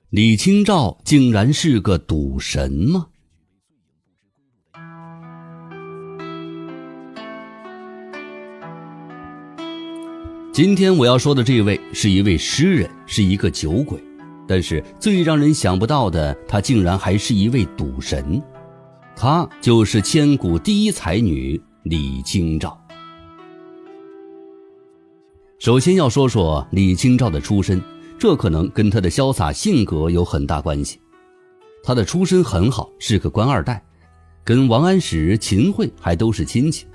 李清照竟然是个赌神吗？今天我要说的这位是一位诗人，是一个酒鬼，但是最让人想不到的，他竟然还是一位赌神。他就是千古第一才女李清照。首先要说说李清照的出身，这可能跟她的潇洒性格有很大关系。她的出身很好，是个官二代，跟王安石、秦桧还都是亲戚。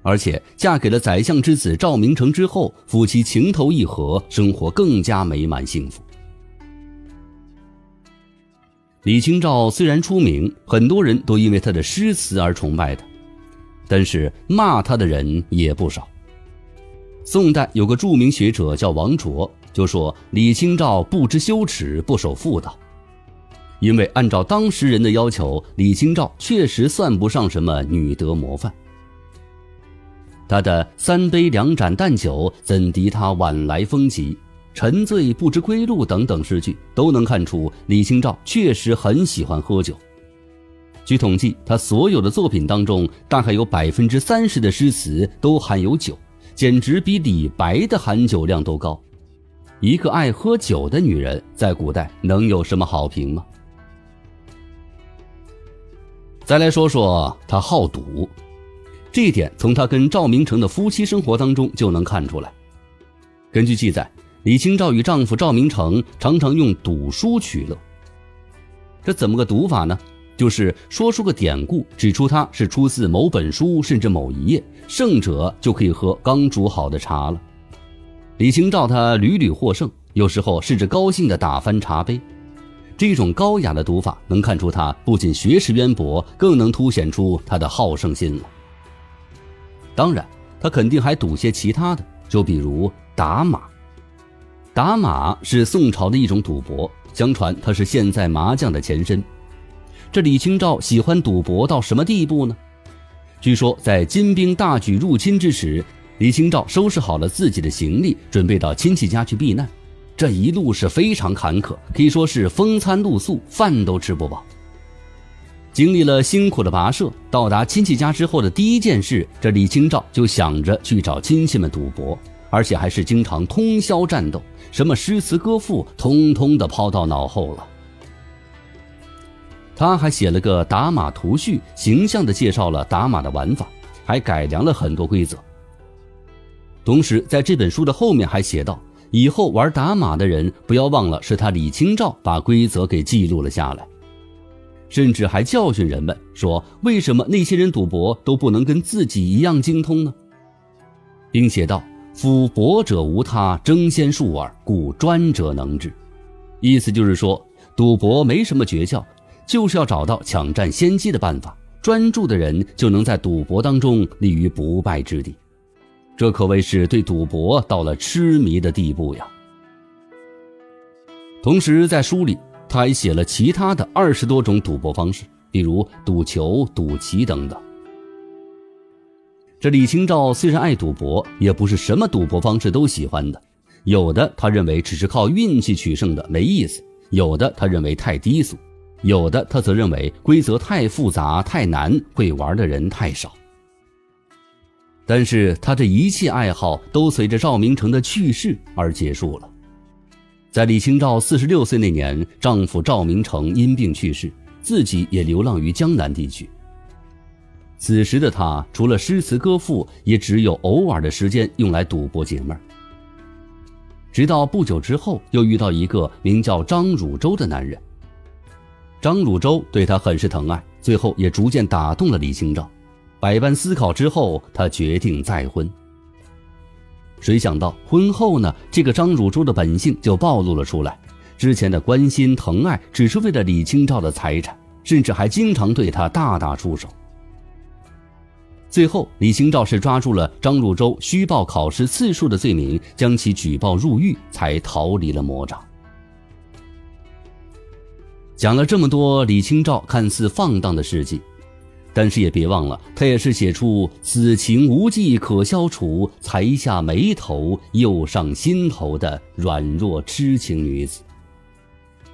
而且嫁给了宰相之子赵明诚之后，夫妻情投意合，生活更加美满幸福。李清照虽然出名，很多人都因为她的诗词而崇拜她，但是骂她的人也不少。宋代有个著名学者叫王卓，就说李清照不知羞耻，不守妇道。因为按照当时人的要求，李清照确实算不上什么女德模范。她的3杯2盏淡酒，怎敌她晚来风急，沉醉不知归路等等诗句，都能看出李清照确实很喜欢喝酒。据统计，她所有的作品当中，大概有30%的诗词都含有酒，简直比李白的含酒量都高。一个爱喝酒的女人，在古代能有什么好评吗？再来说说她好赌，这一点从她跟赵明诚的夫妻生活当中就能看出来。根据记载，李清照与丈夫赵明诚常常用赌书取乐。这怎么个赌法呢？就是说出个典故，指出它是出自某本书，甚至某一页，胜者就可以喝刚煮好的茶了。李清照她屡屡获胜，有时候甚至高兴地打翻茶杯。这种高雅的赌法能看出她不仅学识渊博，更能凸显出她的好胜心了。当然，她肯定还赌些其他的，就比如打马。打马是宋朝的一种赌博，相传它是现在麻将的前身。这李清照喜欢赌博到什么地步呢？据说在金兵大举入侵之时，李清照收拾好了自己的行李，准备到亲戚家去避难。这一路是非常坎坷，可以说是风餐露宿，饭都吃不饱。经历了辛苦的跋涉，到达亲戚家之后的第一件事，这李清照就想着去找亲戚们赌博，而且还是经常通宵战斗，什么诗词歌赋通通的抛到脑后了。他还写了个打马图序，形象地介绍了打马的玩法，还改良了很多规则。同时在这本书的后面还写道，以后玩打马的人不要忘了是他李清照把规则给记录了下来，甚至还教训人们说，为什么那些人赌博都不能跟自己一样精通呢？并写道，夫博者无他，争先术耳，故专者能之。意思就是说，赌博没什么诀窍，就是要找到抢占先机的办法，专注的人就能在赌博当中立于不败之地。这可谓是对赌博到了痴迷的地步呀。同时在书里他还写了其他的20多种赌博方式，比如赌球、赌棋等等。这李清照虽然爱赌博，也不是什么赌博方式都喜欢的，有的他认为只是靠运气取胜的没意思，有的他认为太低俗，有的他则认为规则太复杂太难，会玩的人太少。但是他这一切爱好都随着赵明诚的去世而结束了。在李清照46岁那年，丈夫赵明诚因病去世，自己也流浪于江南地区。此时的他除了诗词歌赋，也只有偶尔的时间用来赌博解闷。直到不久之后，又遇到一个名叫张汝舟的男人。张汝舟对他很是疼爱，最后也逐渐打动了李清照。百般思考之后，他决定再婚。谁想到婚后呢，这个张汝舟的本性就暴露了出来，之前的关心疼爱只是为了李清照的财产，甚至还经常对他大打出手。最后李清照是抓住了张汝舟虚报考试次数的罪名，将其举报入狱，才逃离了魔掌。讲了这么多李清照看似放荡的事迹，但是也别忘了，他也是写出此情无计可消除，才下眉头又上心头的软弱痴情女子。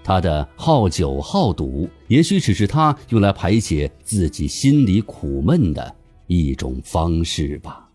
他的好酒好赌，也许只是他用来排解自己心里苦闷的一种方式吧。